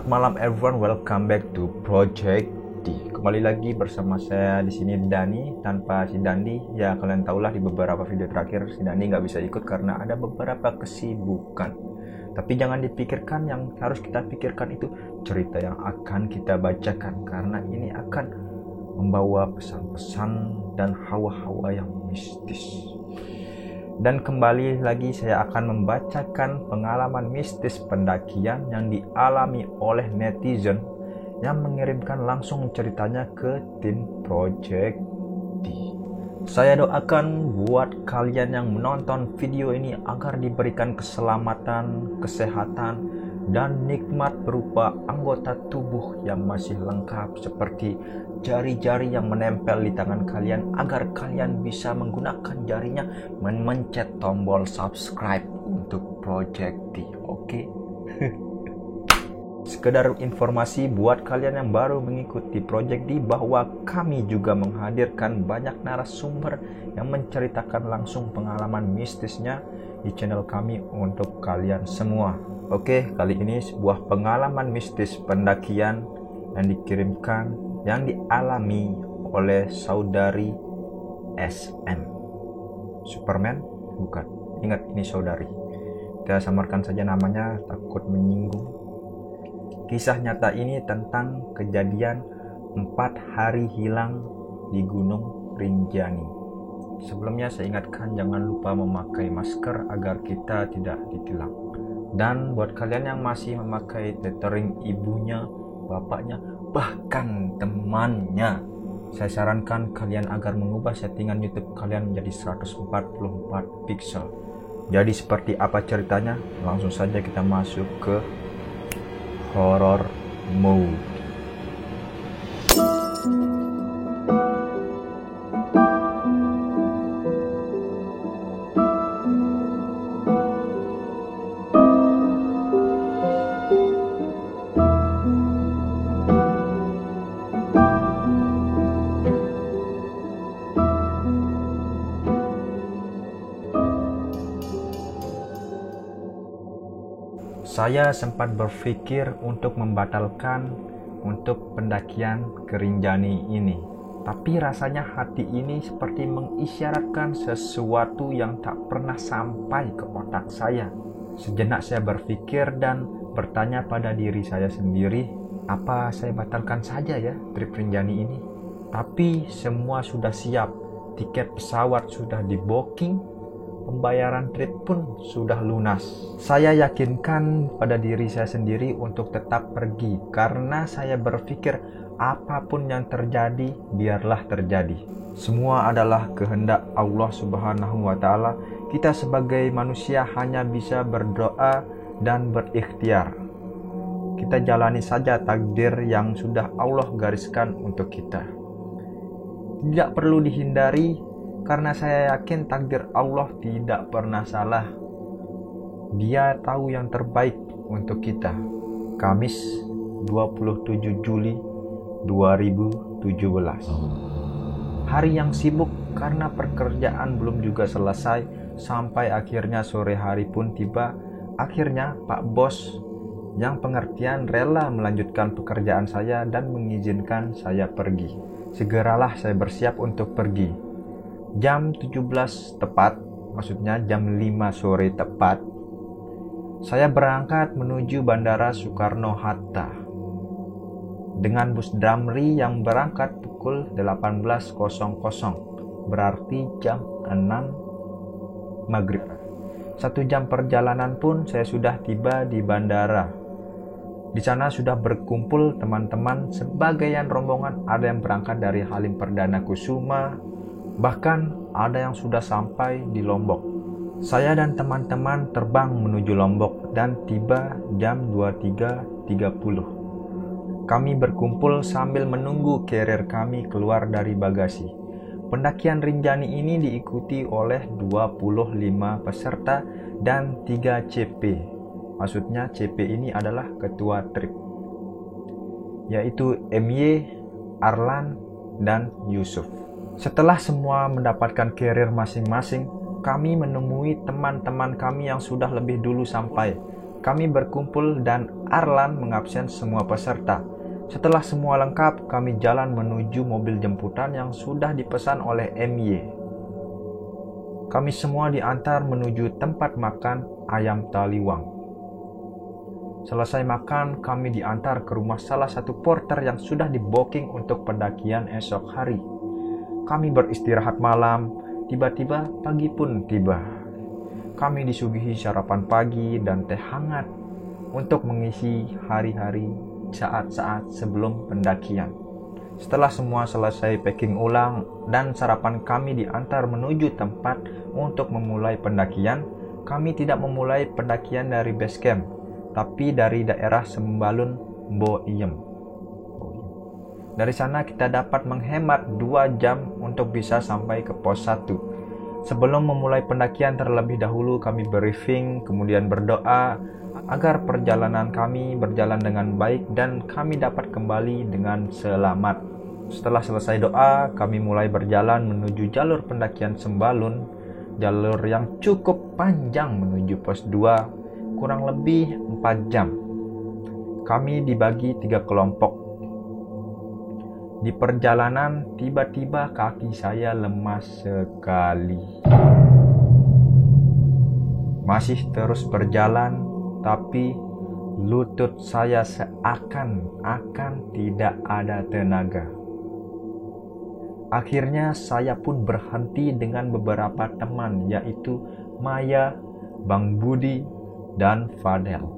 Selamat malam everyone, welcome back to Project D. Kembali lagi bersama saya di sini Dani tanpa si Dandi. Ya kalian tahulah di beberapa video terakhir si Dandi nggak bisa ikut karena ada beberapa kesibukan. Tapi jangan dipikirkan, yang harus kita pikirkan itu cerita yang akan kita bacakan, karena ini akan membawa pesan-pesan dan hawa-hawa yang mistis. Dan kembali lagi saya akan membacakan pengalaman mistis pendakian yang dialami oleh netizen yang mengirimkan langsung ceritanya ke tim Project D. Saya doakan buat kalian yang menonton video ini agar diberikan keselamatan, kesehatan, dan nikmat berupa anggota tubuh yang masih lengkap seperti jari-jari yang menempel di tangan kalian, agar kalian bisa menggunakan jarinya memencet tombol subscribe untuk Project D. Oke? Sekedar informasi buat kalian yang baru mengikuti Project D bahwa kami juga menghadirkan banyak narasumber yang menceritakan langsung pengalaman mistisnya di channel kami untuk kalian semua. Oke, kali ini sebuah pengalaman mistis pendakian yang dikirimkan, yang dialami oleh saudari SM. Superman? Bukan. Ingat, ini saudari. Kita samarkan saja namanya, takut menyinggung. Kisah nyata ini tentang kejadian 4 hari hilang di Gunung Rinjani. Sebelumnya saya ingatkan jangan lupa memakai masker agar kita tidak ditilang. Dan buat kalian yang masih memakai tethering ibunya, bapaknya, bahkan temannya, saya sarankan kalian agar mengubah settingan YouTube kalian menjadi 144 pixel. Jadi seperti apa ceritanya? Langsung saja kita masuk ke horror mode. Saya sempat berpikir untuk membatalkan untuk pendakian ke Rinjani ini. Tapi rasanya hati ini seperti mengisyaratkan sesuatu yang tak pernah sampai ke otak saya. Sejenak saya berpikir dan bertanya pada diri saya sendiri, apa saya batalkan saja ya trip Rinjani ini? Tapi semua sudah siap, tiket pesawat sudah di-booking, pembayaran trip pun sudah lunas. Saya yakinkan pada diri saya sendiri untuk tetap pergi, karena saya berpikir apapun yang terjadi, biarlah terjadi. Semua adalah kehendak Allah Subhanahu wa Ta'ala. Kita sebagai manusia hanya bisa berdoa dan berikhtiar. Kita jalani saja takdir yang sudah Allah gariskan untuk kita. Tidak perlu dihindari, karena saya yakin takdir Allah tidak pernah salah. Dia tahu yang terbaik untuk kita. Kamis 27 Juli 2017. Hari yang sibuk karena pekerjaan belum juga selesai, sampai akhirnya sore hari pun tiba. Akhirnya Pak Bos yang pengertian rela melanjutkan pekerjaan saya dan mengizinkan saya pergi. Segeralah saya bersiap untuk pergi. Jam 17 tepat, maksudnya jam 5 sore tepat, saya berangkat menuju Bandara Soekarno-Hatta dengan bus Damri yang berangkat pukul 18.00, berarti jam 6 maghrib. 1 jam perjalanan pun saya sudah tiba di bandara. Di sana sudah berkumpul teman-teman sebagian rombongan, ada yang berangkat dari Halim Perdana Kusuma, bahkan ada yang sudah sampai di Lombok. Saya dan teman-teman terbang menuju Lombok dan tiba jam 23.30. Kami berkumpul sambil menunggu carrier kami keluar dari bagasi. Pendakian Rinjani ini diikuti oleh 25 peserta dan 3 CP. Maksudnya CP ini adalah ketua trip, yaitu MY, Arlan, dan Yusuf. Setelah semua mendapatkan carrier masing-masing, kami menemui teman-teman kami yang sudah lebih dulu sampai. kami berkumpul dan Arlan mengabsen semua peserta. Setelah semua lengkap, kami jalan menuju mobil jemputan yang sudah dipesan oleh MY. Kami semua diantar menuju tempat makan ayam taliwang. Selesai makan, kami diantar ke rumah salah satu porter yang sudah di-booking untuk pendakian esok hari. Kami beristirahat malam, tiba-tiba pagi pun tiba. Kami disuguhi sarapan pagi dan teh hangat untuk mengisi hari-hari saat-saat sebelum pendakian. Setelah semua selesai packing ulang dan sarapan kami diantar menuju tempat untuk memulai pendakian, kami tidak memulai pendakian dari base camp, tapi dari daerah Sembalun Mboiem. Dari sana kita dapat menghemat 2 jam untuk bisa sampai ke pos 1. Sebelum memulai pendakian terlebih dahulu kami briefing, kemudian berdoa agar perjalanan kami berjalan dengan baik dan kami dapat kembali dengan selamat. Setelah selesai doa, kami mulai berjalan menuju jalur pendakian Sembalun, jalur yang cukup panjang menuju pos 2, kurang lebih 4 jam. Kami dibagi 3 kelompok. Di perjalanan, tiba-tiba kaki saya lemas sekali. Masih terus berjalan, tapi lutut saya seakan-akan tidak ada tenaga. Akhirnya saya pun berhenti dengan beberapa teman, yaitu Maya, Bang Budi, dan Fadel.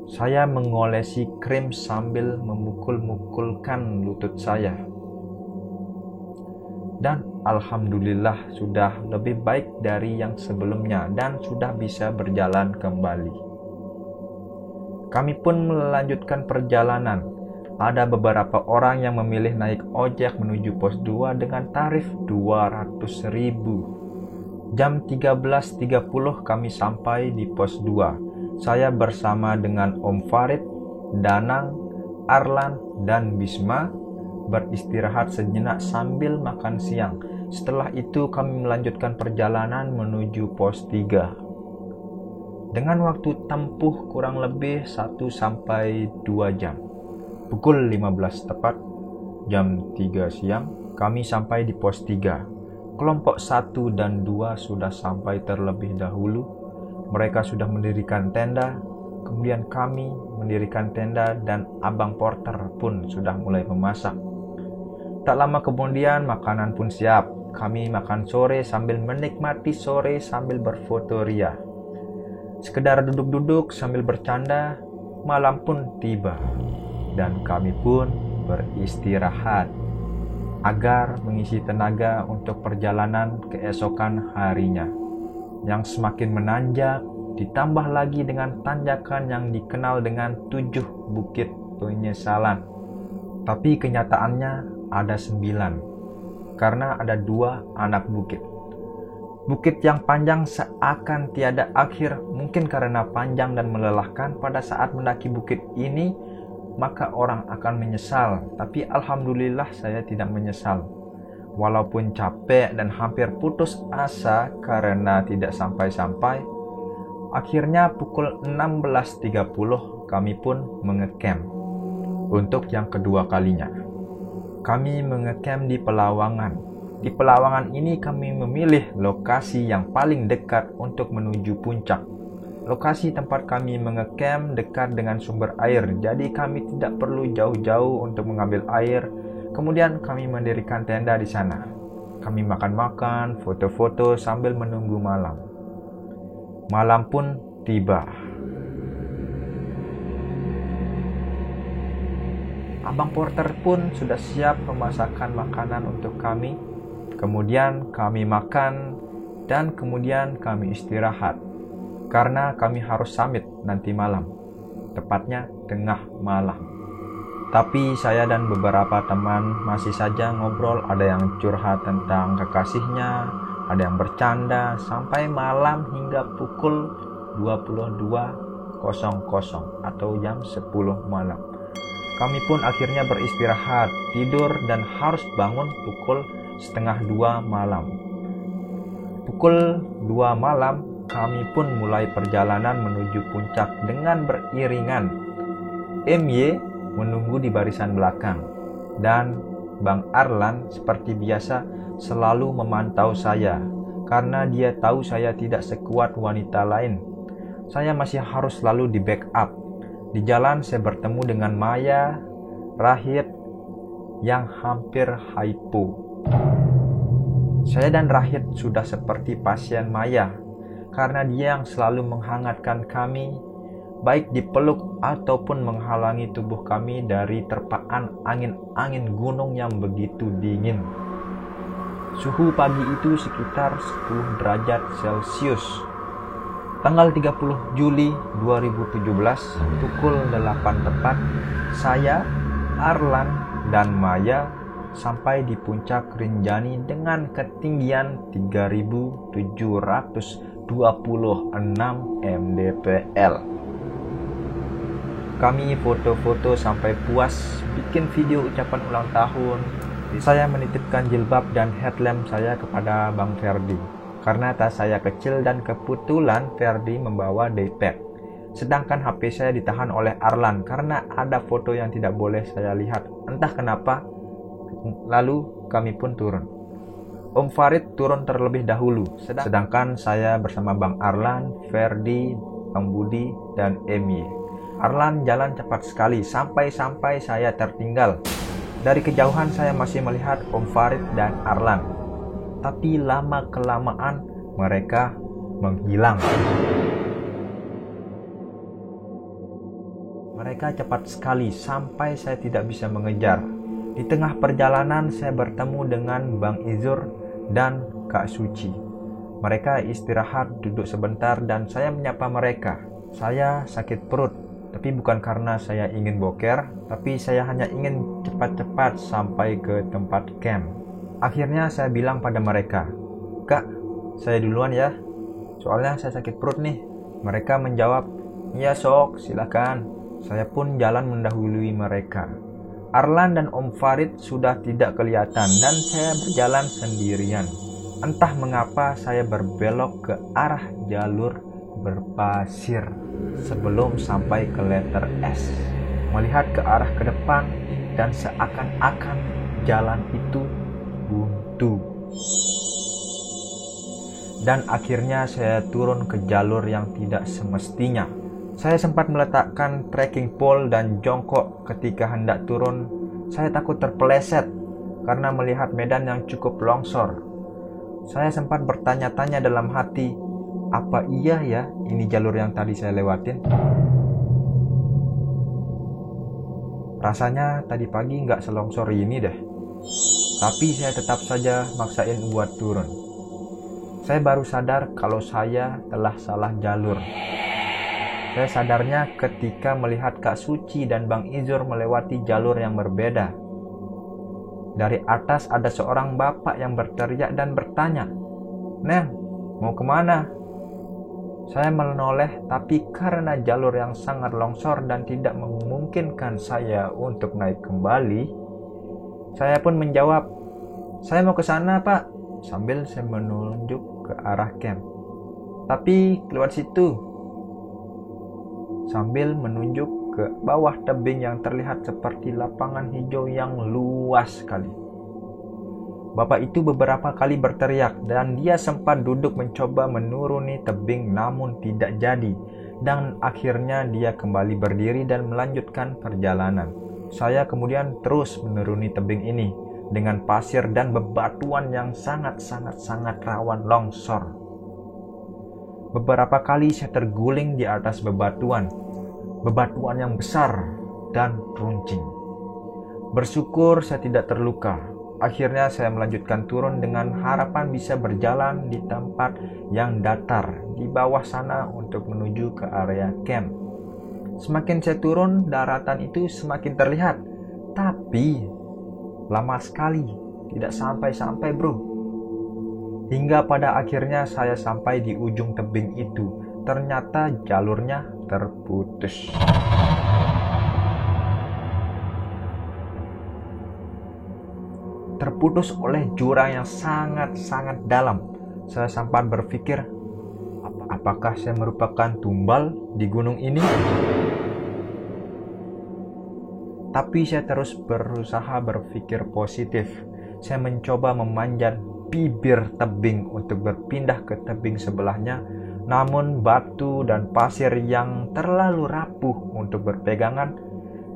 Saya mengolesi krim sambil memukul-mukulkan lutut saya. Dan alhamdulillah sudah lebih baik dari yang sebelumnya dan sudah bisa berjalan kembali. Kami pun melanjutkan perjalanan. Ada beberapa orang yang memilih naik ojek menuju pos 2 dengan tarif 200.000. Jam 13.30 kami sampai di pos 2. Saya bersama dengan Om Farid, Danang, Arlan, dan Bisma beristirahat sejenak sambil makan siang. Setelah itu kami melanjutkan perjalanan menuju pos 3. Dengan waktu tempuh kurang lebih 1-2 jam. Pukul 15 tepat, jam 3 siang, kami sampai di pos 3. Kelompok 1 dan 2 sudah sampai terlebih dahulu. Mereka sudah mendirikan tenda, kemudian kami mendirikan tenda dan Abang Porter pun sudah mulai memasak. Tak lama kemudian makanan pun siap. Kami makan sore sambil menikmati sore sambil berfoto ria. Sekedar duduk-duduk sambil bercanda, malam pun tiba. Dan kami pun beristirahat agar mengisi tenaga untuk perjalanan keesokan harinya yang semakin menanjak, ditambah lagi dengan tanjakan yang dikenal dengan 7 bukit penyesalan. Tapi kenyataannya ada 9, karena ada 2 anak bukit. Bukit yang panjang seakan tiada akhir, mungkin karena panjang dan melelahkan. Pada saat mendaki bukit ini, maka orang akan menyesal. Tapi alhamdulillah saya tidak menyesal. Walaupun capek dan hampir putus asa karena tidak sampai-sampai, akhirnya pukul 16.30 kami pun mengecamp. Untuk yang kedua kalinya, kami mengecamp di Pelawangan. Di Pelawangan ini kami memilih lokasi yang paling dekat untuk menuju puncak. Lokasi tempat kami mengecamp dekat dengan sumber air, jadi kami tidak perlu jauh-jauh untuk mengambil air. Kemudian kami mendirikan tenda di sana. Kami makan-makan, foto-foto sambil menunggu malam. Malam pun tiba. Abang Porter pun sudah siap memasakkan makanan untuk kami. Kemudian kami makan dan kemudian kami istirahat. Karena kami harus summit nanti malam. Tepatnya tengah malam. Tapi saya dan beberapa teman masih saja ngobrol, ada yang curhat tentang kekasihnya, ada yang bercanda, sampai malam hingga pukul 22.00 atau jam 10 malam. Kami pun akhirnya beristirahat, tidur dan harus bangun pukul 1:30 malam. Pukul 2 malam Kami pun mulai perjalanan menuju puncak dengan beriringan. MY menunggu di barisan belakang, dan Bang Arlan seperti biasa selalu memantau saya karena dia tahu saya tidak sekuat wanita lain. Saya masih harus selalu di backup. Di jalan saya bertemu dengan Maya, Rahid yang hampir hypo. Saya dan Rahid sudah seperti pasien Maya karena dia yang selalu menghangatkan kami, baik dipeluk ataupun menghalangi tubuh kami dari terpaan angin-angin gunung yang begitu dingin. Suhu pagi itu sekitar 10 derajat Celcius. Tanggal 30 Juli 2017 pukul 8 tepat, saya, Arlan, dan Maya sampai di puncak Rinjani dengan ketinggian 3.726 mdpl. Kami foto-foto sampai puas, bikin video ucapan ulang tahun. Saya menitipkan jilbab dan headlamp saya kepada Bang Ferdi karena tas saya kecil dan kebetulan Ferdi membawa daypack. Sedangkan HP saya ditahan oleh Arlan karena ada foto yang tidak boleh saya lihat, entah kenapa. Lalu kami pun turun. Om Farid turun terlebih dahulu, sedangkan saya bersama Bang Arlan, Ferdi, Bang Budi, dan Emi. Arlan jalan cepat sekali sampai saya tertinggal. Dari kejauhan saya masih melihat Om Farid dan Arlan, tapi lama-kelamaan mereka menghilang. Mereka cepat sekali sampai saya tidak bisa mengejar. Di tengah perjalanan saya bertemu dengan Bang Izur dan Kak Suci. Mereka istirahat duduk sebentar dan saya menyapa mereka. Saya sakit perut, tapi bukan karena saya ingin boker, tapi saya hanya ingin cepat-cepat sampai ke tempat camp. Akhirnya saya bilang pada mereka, "Kak, saya duluan ya, soalnya saya sakit perut nih." Mereka menjawab, "Iya sok, silakan." Saya pun jalan mendahului mereka. Arlan dan Om Farid sudah tidak kelihatan dan saya berjalan sendirian. Entah mengapa saya berbelok ke arah jalur berpasir sebelum sampai ke letter S, melihat ke arah ke depan dan seakan-akan jalan itu buntu. Dan akhirnya saya turun ke jalur yang tidak semestinya. Saya sempat meletakkan trekking pole dan jongkok ketika hendak turun. Saya takut terpeleset karena melihat medan yang cukup longsor. Saya sempat bertanya-tanya dalam hati, apa iya ya ini jalur yang tadi saya lewatin? Rasanya tadi pagi nggak selongsor ini deh. Tapi saya tetap saja maksain buat turun. Saya baru sadar kalau saya telah salah jalur. Saya sadarnya ketika melihat Kak Suci dan Bang Izur melewati jalur yang berbeda. Dari atas ada seorang bapak yang berteriak dan bertanya, "Neng, mau kemana?" Saya menoleh, tapi karena jalur yang sangat longsor dan tidak memungkinkan saya untuk naik kembali, saya pun menjawab, "Saya mau ke sana, Pak," sambil saya menunjuk ke arah camp. "Tapi keluar situ," sambil menunjuk ke bawah tebing yang terlihat seperti lapangan hijau yang luas sekali. Bapak itu beberapa kali berteriak dan dia sempat duduk mencoba menuruni tebing namun tidak jadi, dan akhirnya dia kembali berdiri dan melanjutkan perjalanan. Saya kemudian terus menuruni tebing ini dengan pasir dan bebatuan yang sangat rawan longsor. Beberapa kali saya terguling di atas bebatuan yang besar dan runcing. Bersyukur saya tidak terluka. Akhirnya saya melanjutkan turun dengan harapan bisa berjalan di tempat yang datar di bawah sana untuk menuju ke area camp. Semakin saya turun, daratan itu semakin terlihat, tapi lama sekali, tidak sampai-sampai bro. Hingga pada akhirnya saya sampai di ujung tebing itu. Ternyata jalurnya terputus. Terputus oleh jurang yang sangat dalam. Saya sempat berpikir, Apakah saya merupakan tumbal di gunung ini? Tapi saya terus berusaha berpikir positif. Saya mencoba memanjat bibir tebing untuk berpindah ke tebing sebelahnya. Namun batu dan pasir yang terlalu rapuh untuk berpegangan,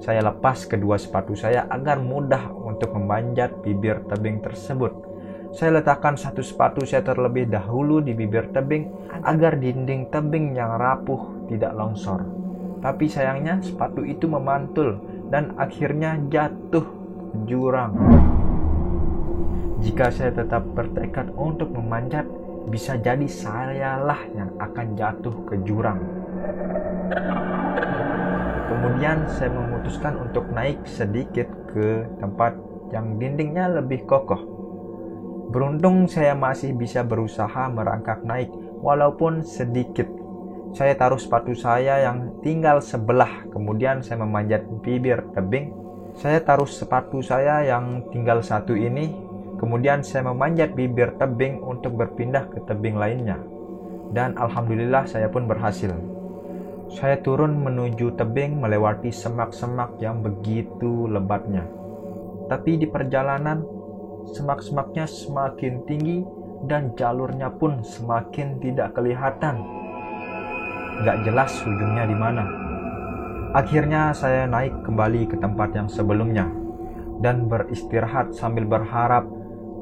saya lepas kedua sepatu saya agar mudah untuk memanjat bibir tebing tersebut. Saya letakkan satu sepatu saya terlebih dahulu di bibir tebing agar dinding tebing yang rapuh tidak longsor. Tapi sayangnya sepatu itu memantul dan akhirnya jatuh ke jurang. Jika saya tetap bertekad untuk memanjat, bisa jadi sayalah yang akan jatuh ke jurang. Kemudian saya memutuskan untuk naik sedikit ke tempat yang dindingnya lebih kokoh. Beruntung saya masih bisa berusaha merangkak naik walaupun sedikit. Saya taruh sepatu saya yang tinggal sebelah, kemudian saya memanjat bibir tebing. Saya taruh sepatu saya yang tinggal satu ini, kemudian saya memanjat bibir tebing untuk berpindah ke tebing lainnya. Dan alhamdulillah saya pun berhasil. Saya turun menuju tebing melewati semak-semak yang begitu lebatnya. Tapi di perjalanan, semak-semaknya semakin tinggi dan jalurnya pun semakin tidak kelihatan. Gak jelas ujungnya di mana. Akhirnya saya naik kembali ke tempat yang sebelumnya dan beristirahat sambil berharap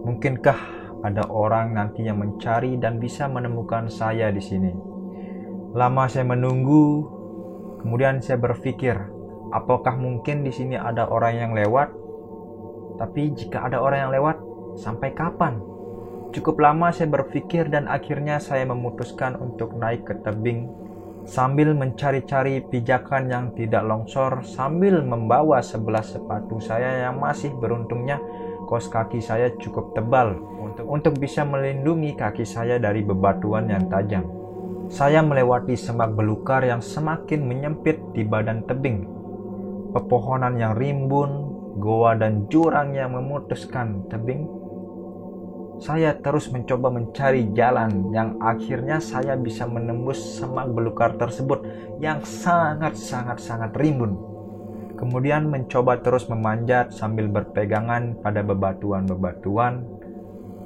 mungkinkah ada orang nanti yang mencari dan bisa menemukan saya di sini. Lama saya menunggu, kemudian saya berpikir, apakah mungkin di sini ada orang yang lewat? Tapi jika ada orang yang lewat, sampai kapan? Cukup lama saya berpikir dan akhirnya saya memutuskan untuk naik ke tebing sambil mencari-cari pijakan yang tidak longsor, sambil membawa sebelah sepatu saya yang masih beruntungnya kaos kaki saya cukup tebal untuk bisa melindungi kaki saya dari bebatuan yang tajam. Saya melewati semak belukar yang semakin menyempit di badan tebing, pepohonan yang rimbun, goa dan jurang yang memutuskan tebing. Saya terus mencoba mencari jalan yang akhirnya saya bisa menembus semak belukar tersebut yang sangat rimbun. Kemudian mencoba terus memanjat sambil berpegangan pada bebatuan-bebatuan.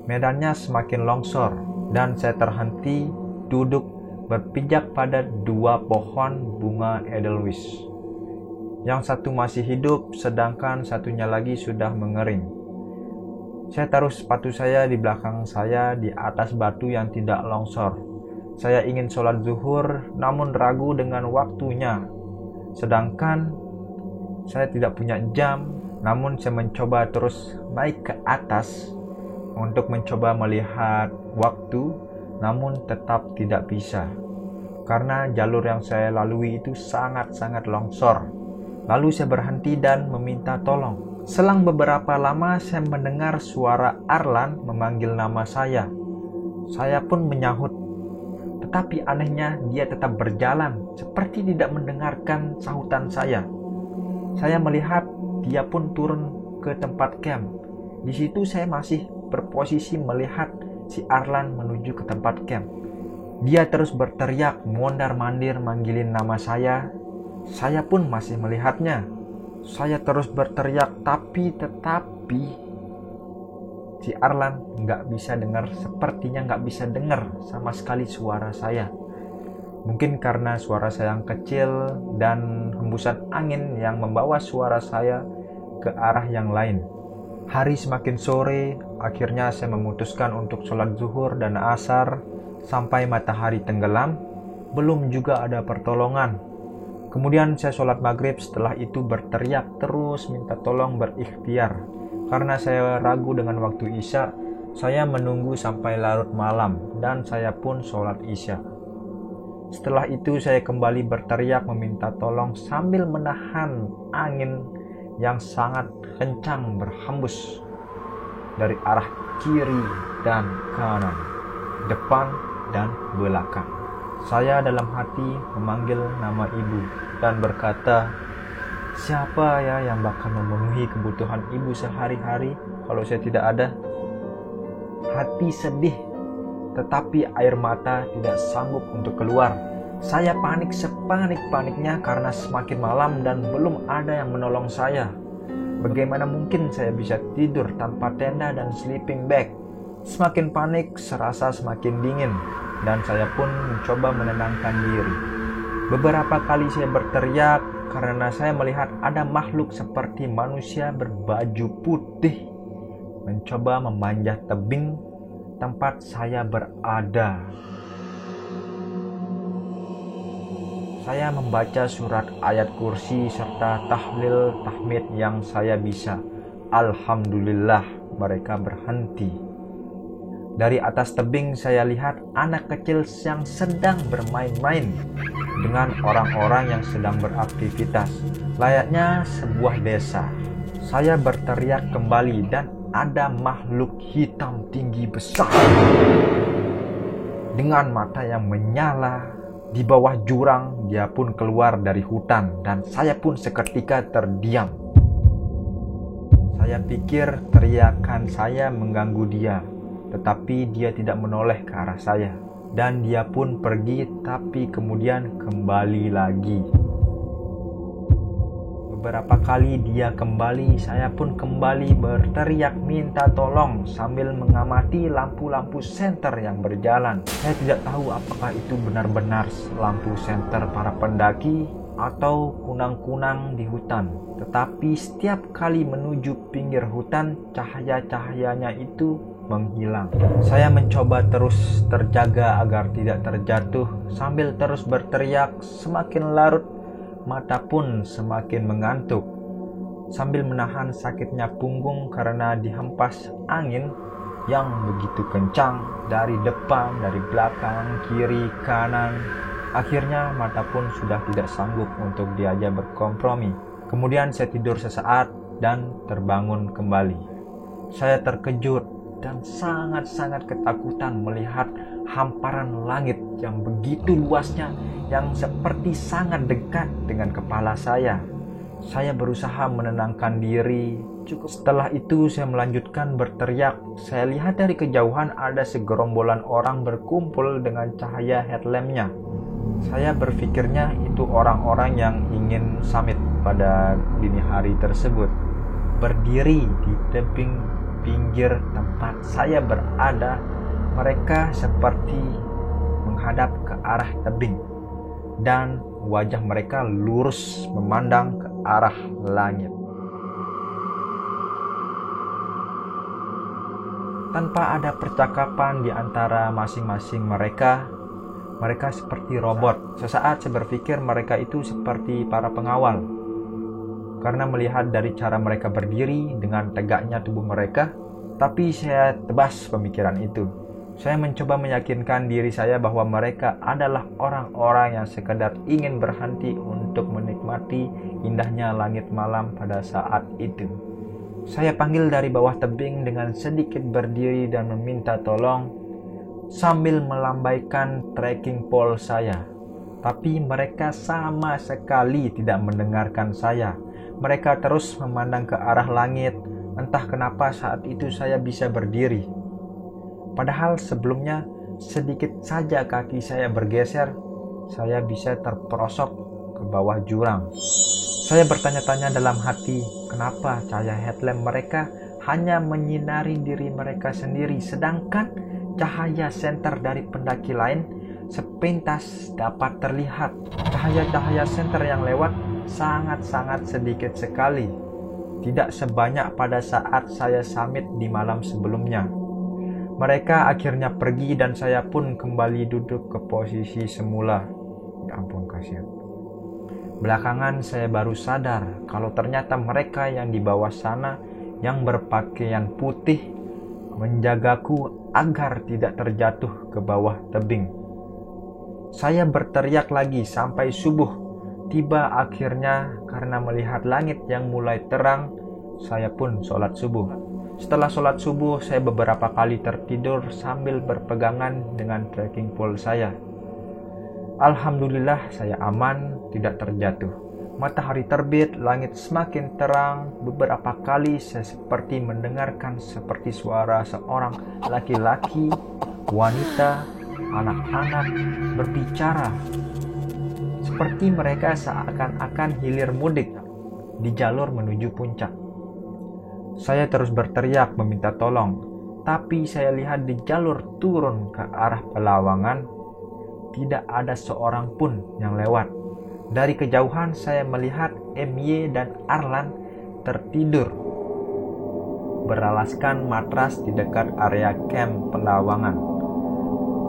Medannya semakin longsor dan saya terhenti duduk berpijak pada dua pohon bunga edelweiss. Yang satu masih hidup sedangkan satunya lagi sudah mengering. Saya taruh sepatu saya di belakang saya di atas batu yang tidak longsor. Saya ingin sholat zuhur namun ragu dengan waktunya. Sedangkan saya tidak punya jam, namun saya mencoba terus naik ke atas untuk mencoba melihat waktu, namun tetap tidak bisa. Karena jalur yang saya lalui itu sangat longsor. Lalu saya berhenti dan meminta tolong. Selang beberapa lama saya mendengar suara Arlan memanggil nama saya. Saya pun menyahut. Tetapi anehnya dia tetap berjalan seperti tidak mendengarkan sahutan saya. Saya melihat dia pun turun ke tempat camp. Di situ saya masih berposisi melihat si Arlan menuju ke tempat camp. Dia terus berteriak mondar-mandir manggilin nama saya. Saya pun masih melihatnya. Saya terus berteriak tetapi si Arlan nggak bisa dengar, sepertinya nggak bisa dengar sama sekali suara saya. Mungkin karena suara saya yang kecil dan hembusan angin yang membawa suara saya ke arah yang lain. Hari semakin sore, akhirnya saya memutuskan untuk sholat zuhur dan asar sampai matahari tenggelam. Belum juga ada pertolongan. Kemudian saya sholat maghrib, setelah itu berteriak terus minta tolong berikhtiar. Karena saya ragu dengan waktu isya, saya menunggu sampai larut malam dan saya pun sholat isya. Setelah itu saya kembali berteriak meminta tolong sambil menahan angin yang sangat kencang berhembus dari arah kiri dan kanan, depan dan belakang. Saya dalam hati memanggil nama ibu dan berkata, siapa ya yang bakal memenuhi kebutuhan ibu sehari-hari kalau saya tidak ada? Hati sedih, tetapi air mata tidak sanggup untuk keluar. Saya panik sepanik-paniknya karena semakin malam dan belum ada yang menolong saya. Bagaimana mungkin saya bisa tidur tanpa tenda dan sleeping bag? Semakin panik, serasa semakin dingin, dan saya pun mencoba menenangkan diri. Beberapa kali saya berteriak karena saya melihat ada makhluk seperti manusia berbaju putih mencoba memanjat tebing tempat saya berada. Saya membaca surat ayat kursi serta tahlil tahmid yang saya bisa. Alhamdulillah, mereka berhenti. Dari atas tebing saya lihat anak kecil yang sedang bermain-main dengan orang-orang yang sedang beraktivitas, layaknya sebuah desa. Saya berteriak kembali dan ada makhluk hitam tinggi besar dengan mata yang menyala. Di bawah jurang, dia pun keluar dari hutan dan saya pun seketika terdiam. Saya pikir teriakan saya mengganggu dia, tetapi dia tidak menoleh ke arah saya. Dan dia pun pergi, tapi kemudian kembali lagi. Beberapa kali dia kembali, saya pun kembali berteriak minta tolong sambil mengamati lampu-lampu senter yang berjalan. Saya tidak tahu apakah itu benar-benar lampu senter para pendaki atau kunang-kunang di hutan. Tetapi setiap kali menuju pinggir hutan, cahaya-cahayanya itu menghilang. Saya mencoba terus terjaga agar tidak terjatuh sambil terus berteriak. Semakin larut, mata pun semakin mengantuk. Sambil menahan sakitnya punggung karena dihempas angin yang begitu kencang dari depan, dari belakang, kiri, kanan. Akhirnya mata pun sudah tidak sanggup untuk diajak berkompromi. Kemudian saya tidur sesaat dan terbangun kembali. Saya terkejut dan sangat-sangat ketakutan melihat hamparan langit yang begitu luasnya, yang seperti sangat dekat dengan kepala saya. Saya berusaha menenangkan diri. Setelah itu saya melanjutkan berteriak. Saya lihat dari kejauhan ada segerombolan orang berkumpul dengan cahaya headlampnya. Saya berpikirnya itu orang-orang yang ingin summit pada dini hari tersebut. Berdiri di tebing pinggir tempat saya berada, mereka seperti menghadap ke arah tebing dan wajah mereka lurus memandang ke arah langit. Tanpa ada percakapan di antara masing-masing mereka seperti robot. Sesaat saya berpikir mereka itu seperti para pengawal, karena melihat dari cara mereka berdiri dengan tegaknya tubuh mereka. Tapi saya tebas pemikiran itu. Saya mencoba meyakinkan diri saya bahwa mereka adalah orang-orang yang sekedar ingin berhenti untuk menikmati indahnya langit malam pada saat itu. Saya panggil dari bawah tebing dengan sedikit berdiri dan meminta tolong sambil melambaikan trekking pole saya. Tapi mereka sama sekali tidak mendengarkan saya. Mereka terus memandang ke arah langit. Entah kenapa saat itu saya bisa berdiri. Padahal sebelumnya sedikit saja kaki saya bergeser, saya bisa terperosok ke bawah jurang. Saya bertanya-tanya dalam hati, kenapa cahaya headlamp mereka hanya menyinari diri mereka sendiri, sedangkan cahaya senter dari pendaki lain sepintas dapat terlihat. Cahaya-cahaya senter yang lewat sangat-sangat sedikit sekali, tidak sebanyak pada saat saya summit di malam sebelumnya. Mereka akhirnya pergi dan saya pun kembali duduk ke posisi semula. Ya ampun, kasihan. Belakangan saya baru sadar kalau ternyata mereka yang di bawah sana yang berpakaian putih menjagaku agar tidak terjatuh ke bawah tebing. Saya berteriak lagi sampai subuh. Tiba akhirnya karena melihat langit yang mulai terang, saya pun sholat subuh. Setelah sholat subuh, saya beberapa kali tertidur sambil berpegangan dengan trekking pole saya. Alhamdulillah saya aman, tidak terjatuh. Matahari terbit, langit semakin terang. Beberapa kali saya seperti mendengarkan seperti suara seorang laki-laki, wanita, anak-anak berbicara. Seperti mereka seakan-akan hilir mudik di jalur menuju puncak. Saya terus berteriak meminta tolong, tapi saya lihat di jalur turun ke arah Pelawangan tidak ada seorang pun yang lewat. Dari kejauhan saya melihat MY dan Arlan tertidur beralaskan matras di dekat area camp Pelawangan.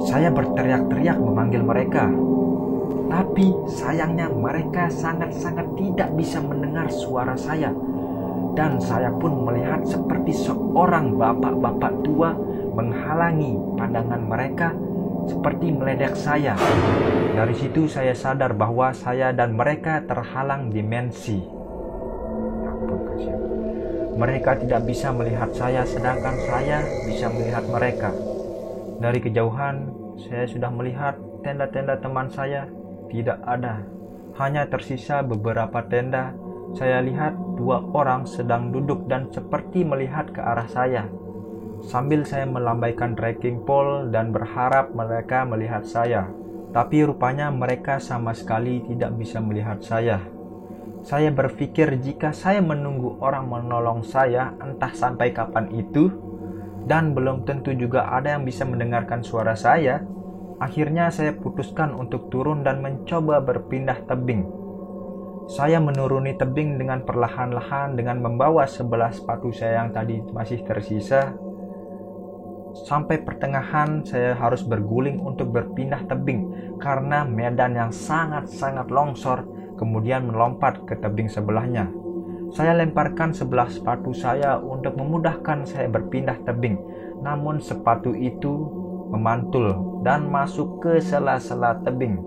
Saya berteriak-teriak memanggil mereka, tapi sayangnya mereka sangat-sangat tidak bisa mendengar suara saya. Dan saya pun melihat seperti seorang bapak-bapak tua menghalangi pandangan mereka seperti meledek saya. Dari situ saya sadar bahwa saya dan mereka terhalang dimensi. Mereka tidak bisa melihat saya, sedangkan saya bisa melihat mereka. Dari kejauhan saya sudah melihat tenda-tenda teman saya tidak ada. Hanya tersisa beberapa tenda. Saya lihat 2 orang sedang duduk dan seperti melihat ke arah saya. Sambil saya melambaikan trekking pole dan berharap mereka melihat saya. Tapi rupanya mereka sama sekali tidak bisa melihat saya. Saya berpikir jika saya menunggu orang menolong saya entah sampai kapan itu, dan belum tentu juga ada yang bisa mendengarkan suara saya, akhirnya saya putuskan untuk turun dan mencoba berpindah tebing. Saya menuruni tebing dengan perlahan-lahan dengan membawa sebelah sepatu saya yang tadi masih tersisa. Sampai pertengahan saya harus berguling untuk berpindah tebing karena medan yang sangat-sangat longsor kemudian melompat ke tebing sebelahnya. Saya lemparkan sebelah sepatu saya untuk memudahkan saya berpindah tebing, namun sepatu itu memantul dan masuk ke sela-sela tebing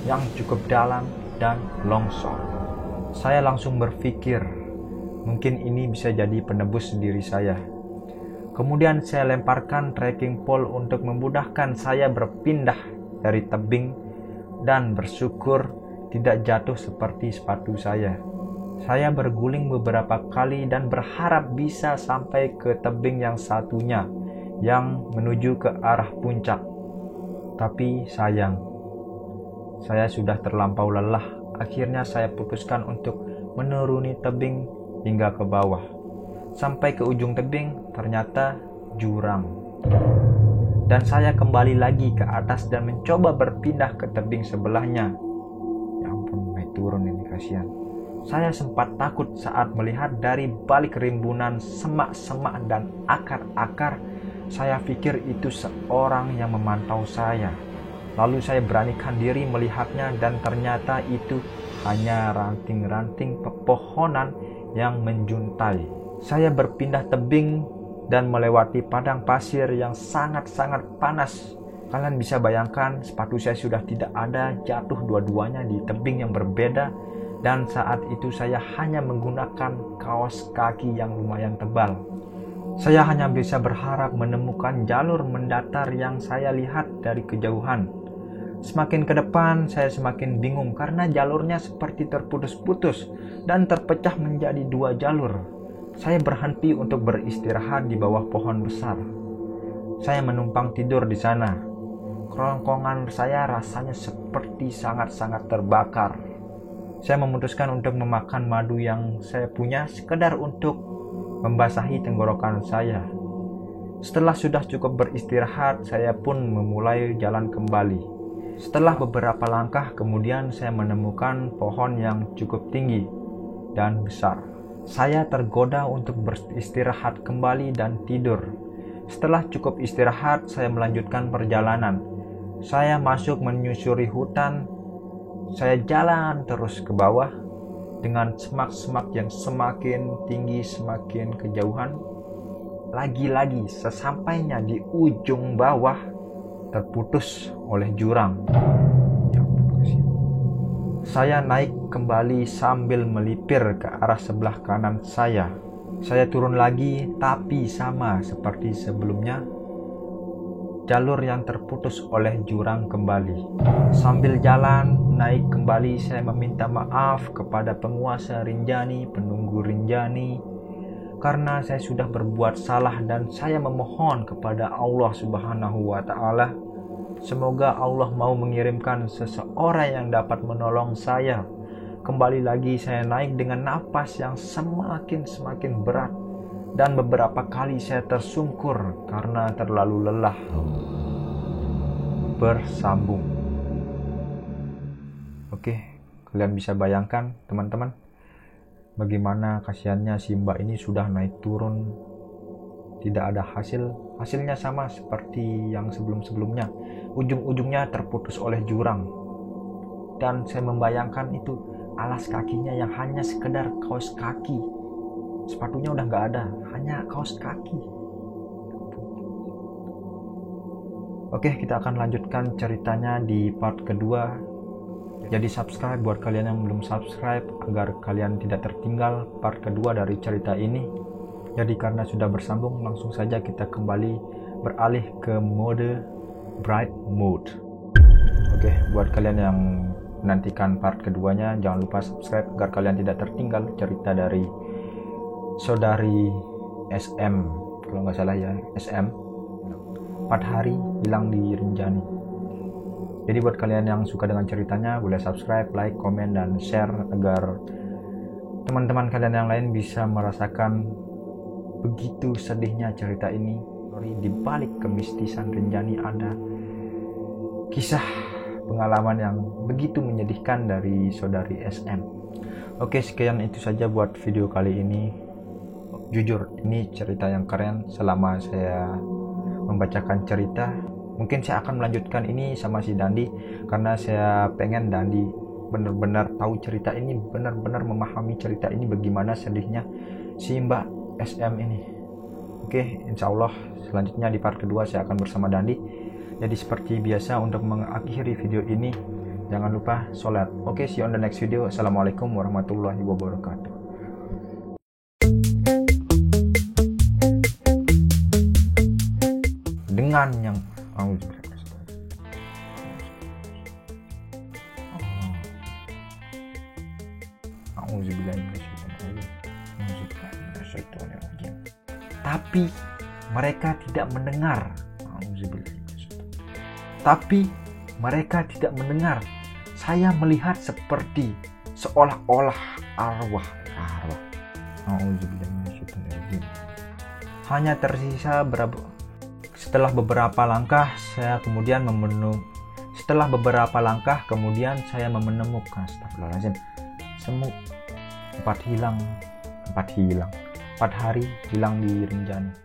yang cukup dalam dan longsor. Saya langsung berpikir, mungkin ini bisa jadi penebus diri saya. Kemudian saya lemparkan trekking pole untuk memudahkan saya berpindah dari tebing dan bersyukur tidak jatuh seperti sepatu saya. Saya berguling beberapa kali dan berharap bisa sampai ke tebing yang satunya yang menuju ke arah puncak. Tapi sayang, saya sudah terlampau lelah. Akhirnya saya putuskan untuk menuruni tebing hingga ke bawah. Sampai ke ujung tebing ternyata jurang. Dan saya kembali lagi ke atas dan mencoba berpindah ke tebing sebelahnya. Ya ampun, naik turun ini kasihan. Saya sempat takut saat melihat dari balik rimbunan semak-semak dan akar-akar. Saya pikir itu seorang yang memantau saya. Lalu saya beranikan diri melihatnya dan ternyata itu hanya ranting-ranting pepohonan yang menjuntai. Saya berpindah tebing dan melewati padang pasir yang sangat-sangat panas. Kalian bisa bayangkan sepatu saya sudah tidak ada, jatuh dua-duanya di tebing yang berbeda. Dan saat itu saya hanya menggunakan kaos kaki yang lumayan tebal. Saya hanya bisa berharap menemukan jalur mendatar yang saya lihat dari kejauhan. Semakin ke depan saya semakin bingung karena jalurnya seperti terputus-putus dan terpecah menjadi 2 jalur. Saya berhenti untuk beristirahat di bawah pohon besar. Saya menumpang tidur di sana. Kerongkongan saya rasanya seperti sangat-sangat terbakar. Saya memutuskan untuk memakan madu yang saya punya sekedar untuk membasahi tenggorokan saya. Setelah sudah cukup beristirahat, saya pun memulai jalan kembali. Setelah beberapa langkah kemudian saya menemukan pohon yang cukup tinggi dan besar. Saya tergoda untuk beristirahat kembali dan tidur. Setelah cukup istirahat, saya melanjutkan perjalanan. Saya masuk menyusuri hutan. Saya jalan terus ke bawah dengan semak-semak yang semakin tinggi, semakin kejauhan. Lagi-lagi sesampainya di ujung bawah terputus oleh jurang. Saya naik kembali sambil melipir ke arah sebelah kanan saya. Saya turun lagi, tapi sama seperti sebelumnya. jalur yang terputus oleh jurang kembali. Sambil jalan naik kembali, saya meminta maaf kepada penguasa Rinjani, penunggu Rinjani, karena saya sudah berbuat salah, dan saya memohon kepada Allah Subhanahu wa Ta'ala, semoga Allah mau mengirimkan seseorang yang dapat menolong saya. Kembali lagi saya naik dengan napas yang semakin berat, dan beberapa kali saya tersungkur karena terlalu lelah bersambung. Oke, kalian bisa bayangkan teman-teman, bagaimana kasihannya si Mbak ini sudah naik turun, tidak ada hasilnya sama seperti yang sebelum-sebelumnya, ujung-ujungnya terputus oleh jurang. Dan saya membayangkan itu alas kakinya yang hanya sekedar kaos kaki, sepatunya udah nggak ada, hanya kaos kaki. Oke, kita akan lanjutkan ceritanya di part kedua. Jadi subscribe buat kalian yang belum subscribe, agar kalian tidak tertinggal part kedua dari cerita ini. Jadi karena sudah bersambung, langsung saja kita kembali beralih ke mode bright mode. Oke, buat kalian yang menantikan part keduanya, jangan lupa subscribe agar kalian tidak tertinggal cerita dari saudari SM, kalau nggak salah ya, SM, 4 hari hilang di Rinjani. Jadi buat kalian yang suka dengan ceritanya, boleh subscribe, like, komen, dan share agar teman-teman kalian yang lain bisa merasakan begitu sedihnya cerita ini. Di balik kemistisan Rinjani ada kisah pengalaman yang begitu menyedihkan dari saudari SM. Oke, sekian itu saja buat video kali ini. Jujur, ini cerita yang keren. Selama saya membacakan cerita, mungkin saya akan melanjutkan ini sama si Dandi, karena saya pengen Dandi benar-benar tahu cerita ini, benar-benar memahami cerita ini, bagaimana sedihnya si Mbak SM ini. Oke, insya Allah selanjutnya di part kedua saya akan bersama Dandi. Jadi seperti biasa, untuk mengakhiri video ini, jangan lupa sholat. Oke, see you on the next video. Assalamualaikum warahmatullahi wabarakatuh. Dengan yang tapi mereka tidak mendengar. Tapi mereka tidak mendengar. Saya melihat seperti seolah-olah arwah. Hanya tersisa setelah beberapa langkah kemudian saya menemukan semut 4 hari hilang di Rinjani.